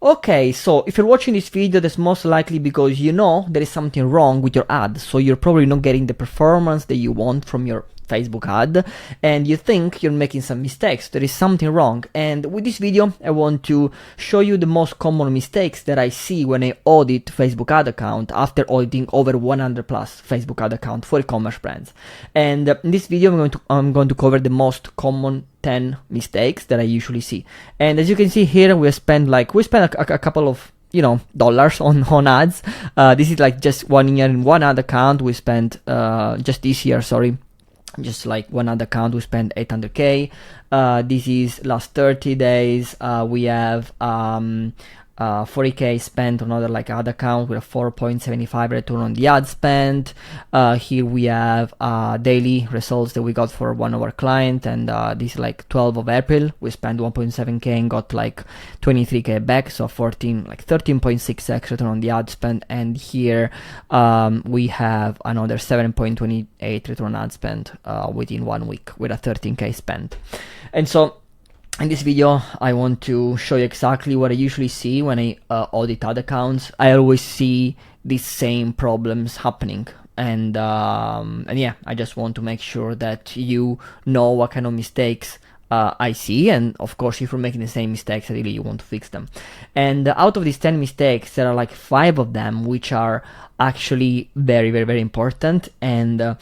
Okay, so if you're watching this video, that's most likely because you know there is something wrong with your ad. So you're probably not getting the performance that you want from your Facebook ad, and you think you're making some mistakes. There is something wrong. And with this video, I want to show you the most common mistakes that I see when I audit Facebook ad account after auditing over 100 plus Facebook ad account for e-commerce brands. And in this video, I'm going to cover the most common 10 mistakes that I usually see. And as you can see here, we spend a couple of dollars on ads. This is like just 1 year in one ad account. We spent just this year, just like one ad account, we spent 800k. This is last 30 days. We have 40k spent on other like ad account with a 4.75 return on the ad spend. Here we have daily results that we got for one of our clients, and this is like 12 of April. We spent 1.7k and got like 23k back, so 13.6x return on the ad spend. And here we have another 7.28 return on ad spend within 1 week with a 13k spent. And so in this video, I want to show you exactly what I usually see when I audit ad accounts. I always see these same problems happening, and yeah, I just want to make sure that you know what kind of mistakes I see, and of course, if you're making the same mistakes, ideally you want to fix them. And out of these 10 mistakes, there are like 5 of them which are actually very, very, very important, and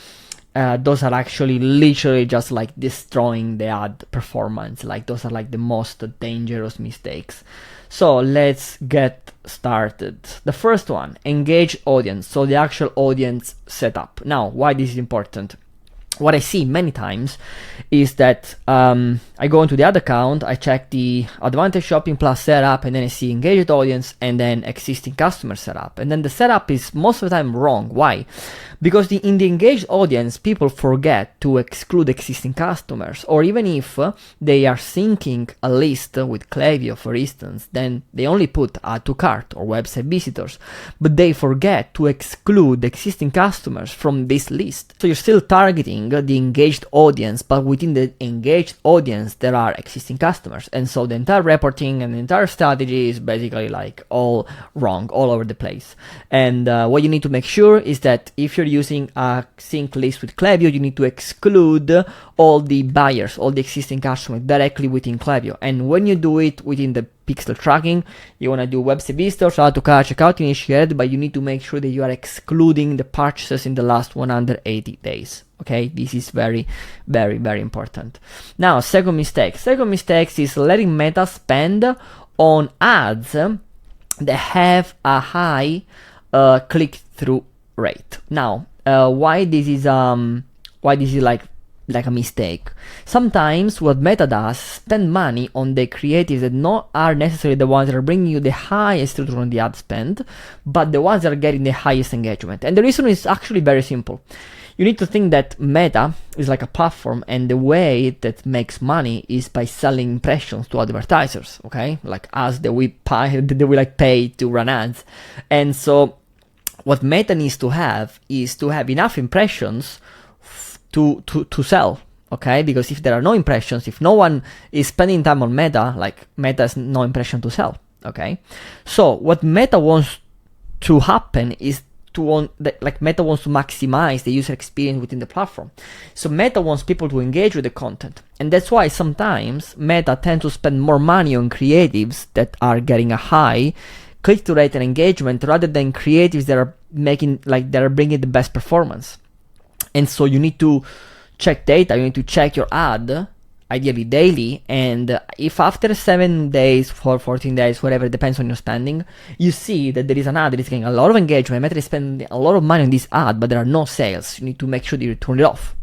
those are actually literally just like destroying the ad performance. Like those are like the most dangerous mistakes. So let's get started. The first one, engaged audience. So the actual audience setup. Now, why this is important? What I see many times is that I go into the ad account, I check the Advantage Shopping Plus setup, and then I see engaged audience and then existing customer setup. And then the setup is most of the time wrong. Why? Because in the engaged audience, people forget to exclude existing customers, or even if they are syncing a list with Klaviyo, for instance, then they only put add to cart or website visitors, but they forget to exclude existing customers from this list. So you're still targeting the engaged audience, but within the engaged audience, there are existing customers. And so the entire reporting and the entire strategy is basically like all wrong, all over the place. And what you need to make sure is that if you're using a sync list with Klaviyo, you need to exclude all the buyers, all the existing customers directly within Klaviyo. And when you do it within the pixel tracking, you want to do website visitors, add to cart, checkout initiated, but you need to make sure that you are excluding the purchases in the last 180 days. Okay, this is very, very, very important. Now, second mistake is letting Meta spend on ads that have a high click-through rate. Now, why this is like a mistake? Sometimes what Meta does, spend money on the creatives that not are necessarily the ones that are bringing you the highest return on the ad spend, but the ones that are getting the highest engagement. And the reason is actually very simple. You need to think that Meta is like a platform, and the way that makes money is by selling impressions to advertisers. Okay, like us that we pay to run ads, and so what Meta needs to have is to have enough impressions to sell. Okay, because if there are no impressions, if no one is spending time on Meta, like Meta has no impression to sell. Okay, so what Meta wants to happen is Meta wants to maximize the user experience within the platform. So Meta wants people to engage with the content, and that's why sometimes Meta tends to spend more money on creatives that are getting a high click-through rate and engagement, rather than creatives that are bringing the best performance. And so you need to check data, you need to check your ad, ideally daily, and if after 7 days or 14 days, whatever, depends on your spending, you see that there is an ad that is getting a lot of engagement, Meta is spending a lot of money on this ad, but there are no sales, you need to make sure that you turn it off.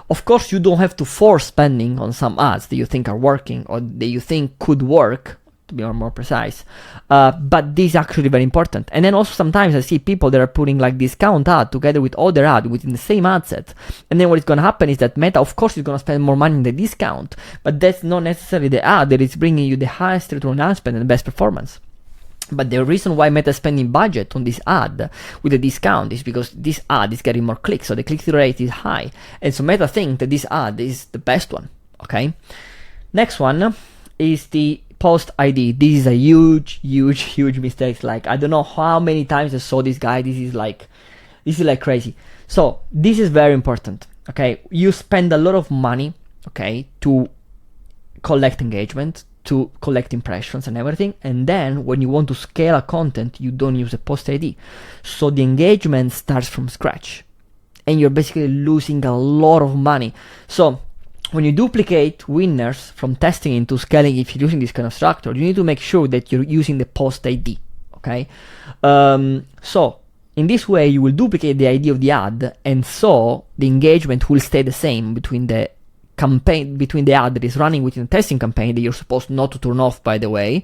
Of course, you don't have to force spending on some ads that you think are working or that you think could work, to be more precise, but this is actually very important. And then also sometimes I see people that are putting like discount ad together with other ad within the same ad set, and then what is going to happen is that Meta, of course, is going to spend more money on the discount, but that's not necessarily the ad that is bringing you the highest return on ad spend and the best performance. But the reason why Meta is spending budget on this ad with a discount is because this ad is getting more clicks, so the click-through rate is high, and so Meta thinks that this ad is the best one. Okay, next one is the post ID. This is a huge mistake. Like, I don't know how many times I saw this guy. This is like crazy. So this is very important. Okay, you spend a lot of money, okay, to collect engagement, to collect impressions and everything, and then when you want to scale a content, you don't use a post ID. So the engagement starts from scratch, and you're basically losing a lot of money. So when you duplicate winners from testing into scaling, if you're using this kind of structure, you need to make sure that you're using the post ID, okay? So in this way, you will duplicate the ID of the ad, and so the engagement will stay the same between the campaign, between the ad that is running within the testing campaign that you're supposed not to turn off, by the way,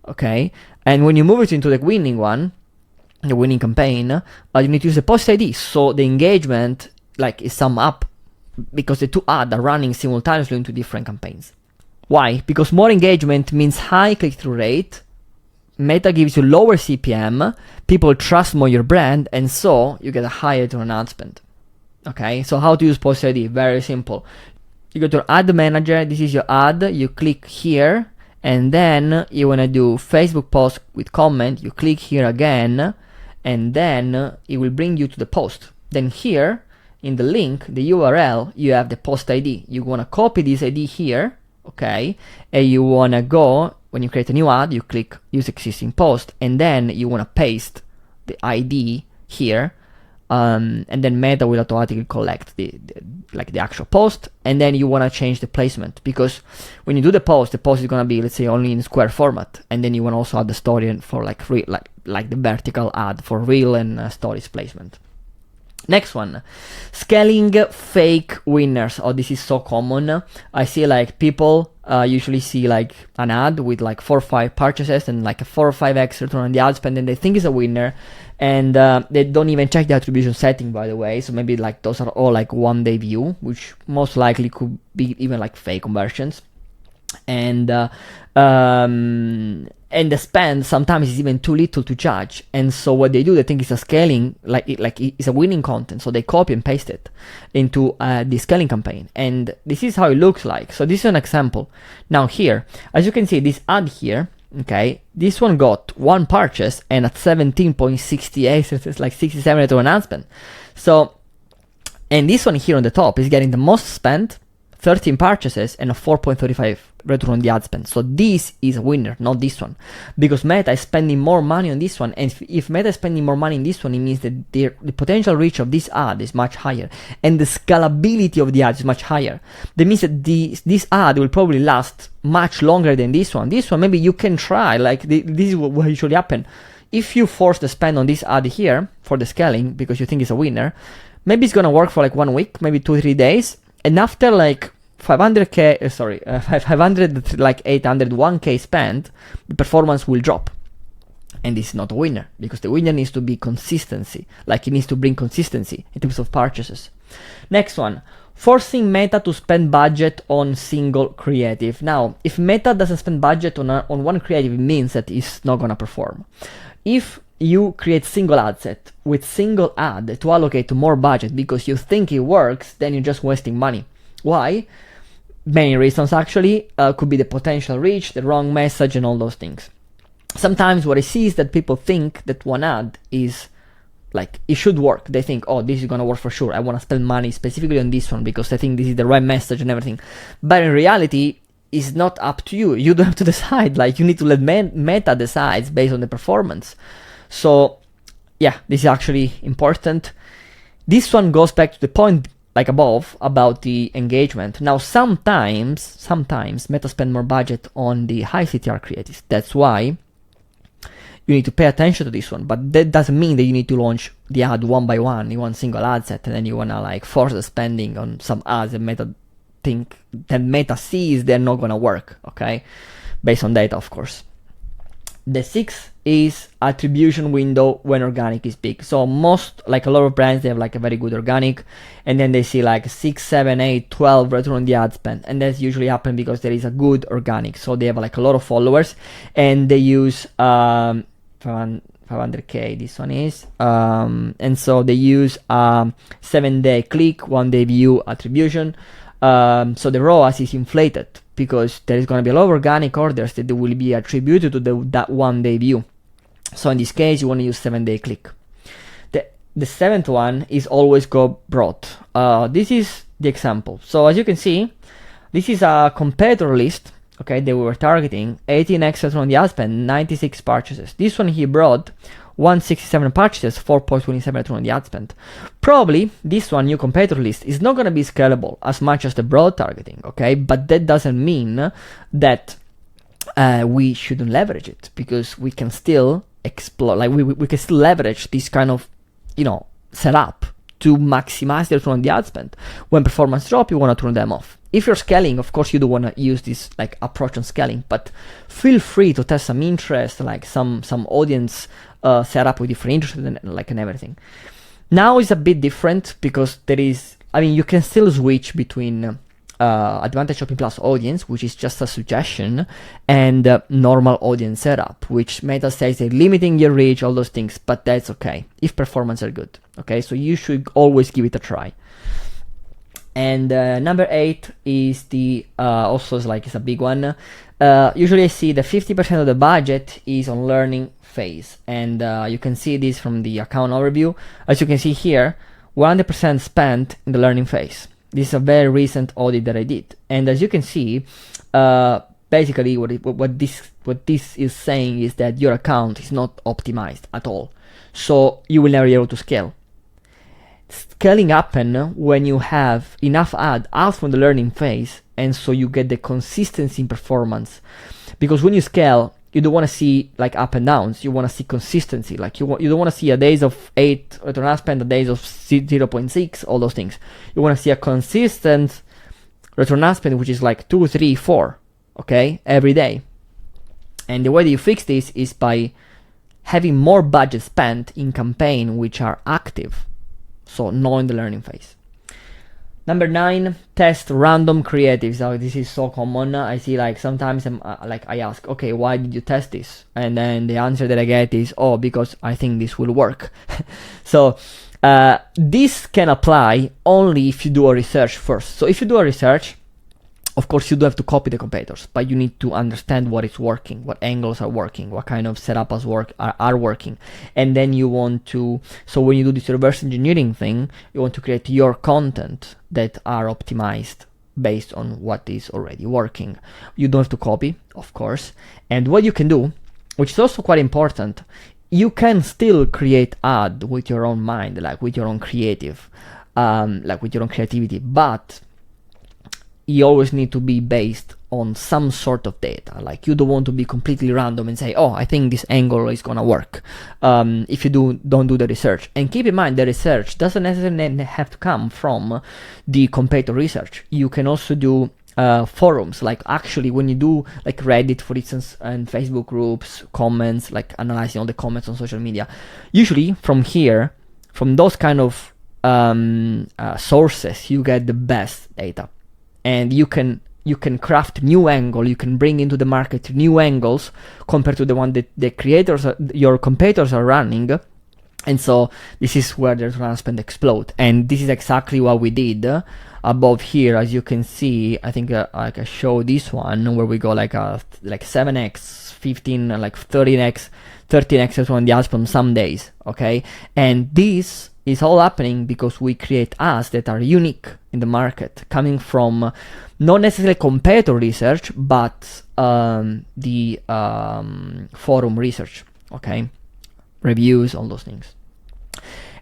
okay? And when you move it into the winning one, the winning campaign, you need to use the post ID, so the engagement like is sum up, because the two ads are running simultaneously into different campaigns. Why? Because more engagement means high click-through rate, Meta gives you lower CPM, people trust more your brand, and so you get a higher return on ad spend. Okay, so how to use post ID? Very simple. You go to ad manager, this is your ad, you click here, and then you want to do Facebook post with comment, you click here again, and then it will bring you to the post. Then here, in the link, the URL, you have the post ID. You want to copy this ID here, okay, and you want to go, when you create a new ad, you click use existing post, and then you want to paste the ID here, and then Meta will automatically collect the actual post, and then you want to change the placement, because when you do the post is going to be, let's say, only in square format, and then you want to also add the story for like the vertical ad for reel and stories placement. Next one, scaling fake winners. Oh, this is so common. I see like people usually see like an ad with like 4 or 5 purchases and like a 4 or 5x return on the ad spend, and they think it's a winner, and they don't even check the attribution setting, by the way. So maybe like those are all like 1-day view, which most likely could be even like fake conversions. And the spend sometimes is even too little to judge, and so what they do, they think it's a scaling, like it's a winning content, so they copy and paste it into the scaling campaign, and this is how it looks like. So this is an example. Now here, as you can see, this ad here, okay, this one got 1 purchase and at 17.68, so it's like 67 return on ad spend. So, and this one here on the top is getting the most spent, 13 purchases and a 4.35 return on the ad spend. So this is a winner, not this one, because Meta is spending more money on this one, and if Meta is spending more money in this one, it means that the potential reach of this ad is much higher, and the scalability of the ad is much higher. That means that this ad will probably last much longer than this one. This one, maybe you can try, like this is what usually happen. If you force the spend on this ad here for the scaling because you think it's a winner, maybe it's gonna work for like 1 week, maybe 2-3 days, and after like 500 like 800 1k spent, the performance will drop, and this is not a winner, because the winner needs to be consistency, like it needs to bring consistency in terms of purchases. Next one, forcing Meta to spend budget on single creative. Now, if Meta doesn't spend budget on one creative, it means that it's not gonna perform. If you create single ad set with single ad to allocate to more budget because you think it works, then you're just wasting money. Why? Many reasons actually. Could be the potential reach, the wrong message, and all those things. Sometimes what I see is that people think that one ad is like, it should work. They think, oh, this is gonna work for sure, I want to spend money specifically on this one because I think this is the right message and everything. But in reality, it's not up to you. You don't have to decide. Like, you need to let Meta decide based on the performance. So yeah, this is actually important. This one goes back to the point like above about the engagement. Now sometimes Meta spend more budget on the high CTR creatives. That's why you need to pay attention to this one, but that doesn't mean that you need to launch the ad one by one. You want single ad set, and then you wanna like force the spending on some ads that Meta sees they're not gonna work, okay? Based on data, of course. The 6th is attribution window when organic is big. So most, like a lot of brands, they have like a very good organic, and then they see like 6, 7, 8, 12 return on the ad spend, and that's usually happen because there is a good organic. So they have like a lot of followers, and they use 500k this one is, and so they use 7-day click, 1-day view attribution. So the ROAS is inflated because there is going to be a lot of organic orders that will be attributed to that 1 day view. So in this case, you want to use 7-day click. The seventh one is always go broad. This is the example. So as you can see, this is a competitor list, okay, that we were targeting, 18x return on the ad spend, 96 purchases. This one he brought 167 purchases, 4.27 return on the ad spend. Probably this one, new competitor list, is not going to be scalable as much as the broad targeting, okay, but that doesn't mean that we shouldn't leverage it, because we can still explore, like we can still leverage this kind of, you know, setup to maximize the return on the ad spend. When performance drop, you want to turn them off. If you're scaling, of course, you do want to use this like approach on scaling, but feel free to test some interest, like some audience setup with different interests and everything. Now it's a bit different because you can still switch between Advantage Shopping Plus audience, which is just a suggestion, and normal audience setup, which Meta says they're limiting your reach, all those things, but that's okay if performance are good. Okay, so you should always give it a try. And number 8 is the also it's a big one. Usually I see that 50% of the budget is on learning phase, and you can see this from the account overview. As you can see here, 100% spent in the learning phase. This is a very recent audit that I did, and as you can see, basically what this is saying is that your account is not optimized at all, so you will never be able to scale. Scaling happen when you have enough ad out from the learning phase, and so you get the consistency in performance. Because when you scale, you don't want to see like up and downs. You want to see consistency. Like you don't want to see a days of 8 return on ad spend, a days of 0.6, all those things. You want to see a consistent return on ad spend, which is like 2, 3, 4, okay, every day. And the way that you fix this is by having more budget spent in campaign which are active, so not in the learning phase. Number 9, test random creatives. Now this is so common. I see like sometimes I ask, okay, why did you test this? And then the answer that I get is, oh, because I think this will work. So this can apply only if you do a research first. So if you do a research, of course you do have to copy the competitors, but you need to understand what is working, what angles are working, what kind of setups are working. And then you want to, so when you do this reverse engineering thing, you want to create your content that are optimized based on what is already working. You don't have to copy, of course. And what you can do, which is also quite important, you can still create ad with your own mind, like with your own creative, like with your own creativity, but you always need to be based on some sort of data. Like you don't want to be completely random and say, oh, I think this angle is gonna work. If you don't do the research. And keep in mind, the research doesn't necessarily have to come from the competitor research. You can also do forums, like actually when you do like Reddit, for instance, and Facebook groups, comments, like analyzing all the comments on social media. Usually from here, from those kind of sources, you get the best data. And you can craft new angle, you can bring into the market new angles compared to the one that the creators, your competitors are running. And so this is where the return on spend explode. And this is exactly what we did above here. As you can see, I think I can show this one where we go like 7x, 15, like 13x return on the ad spend some days, okay? And this is all happening because we create ads that are unique in the market, coming from not necessarily competitor research, but the forum research, okay? Reviews, all those things.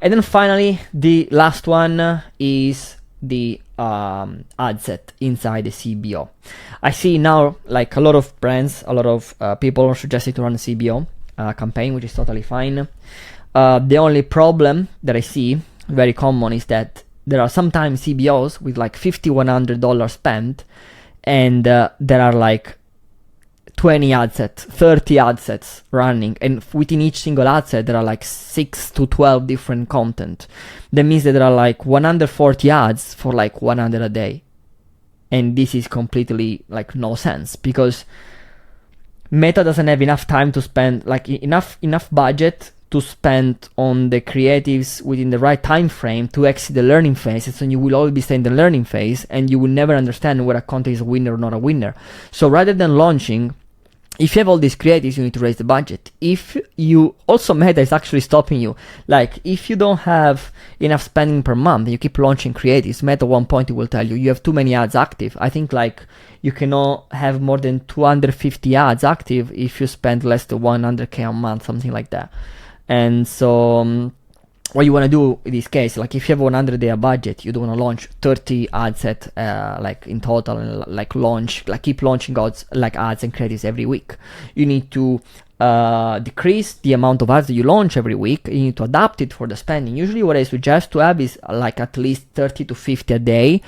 And then finally, the last one is the ad set inside the CBO. I see now like a lot of brands, a lot of people are suggesting to run a CBO campaign, which is totally fine. The only problem that I see very common is that there are sometimes CBOs with like $5,100 spent, and there are like 20 ad sets, 30 ad sets running, and within each single ad set there are like 6 to 12 different content. That means that there are like 140 ads for like 100 a day, and this is completely like no sense, because Meta doesn't have enough time to spend, like enough budget to spend on the creatives within the right time frame to exit the learning phase. And so you will always stay in the learning phase, and you will never understand whether a content is a winner or not a winner. So rather than launching, if you have all these creatives, you need to raise the budget. If you also, Meta is actually stopping you. Like, if you don't have enough spending per month, you keep launching creatives, Meta at one point it will tell you you have too many ads active. I think like you cannot have more than 250 ads active if you spend less than 100k a month, something like that. And so what you want to do in this case, like if you have 100-day budget, you don't want to launch 30 ad set like in total, and like keep launching ads and creatives every week. You need to decrease the amount of ads that you launch every week. You need to adapt it for the spending. Usually what I suggest to have is like at least 30 to 50 a day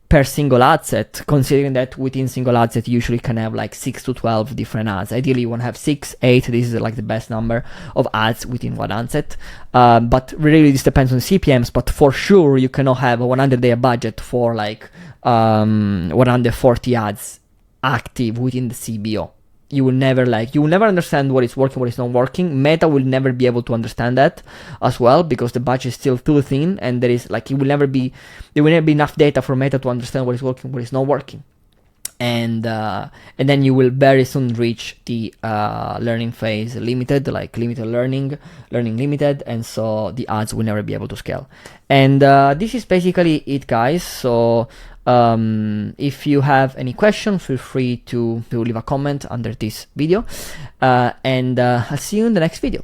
per single ad set, considering that within single ad set you usually can have like 6 to 12 different ads. Ideally you want to have 6, 8, this is like the best number of ads within one ad set. But really this depends on CPMs, but for sure you cannot have a 100-day budget for like 140 ads active within the CBO. You will never understand what is working, what is not working. Meta will never be able to understand that as well, because the budget is still too thin, and there will never be enough data for Meta to understand what is working, what is not working. And then you will very soon reach the learning phase limited, like limited learning limited, and so the ads will never be able to scale. And this is basically it, guys. So if you have any questions, feel free to leave a comment under this video, and I'll see you in the next video.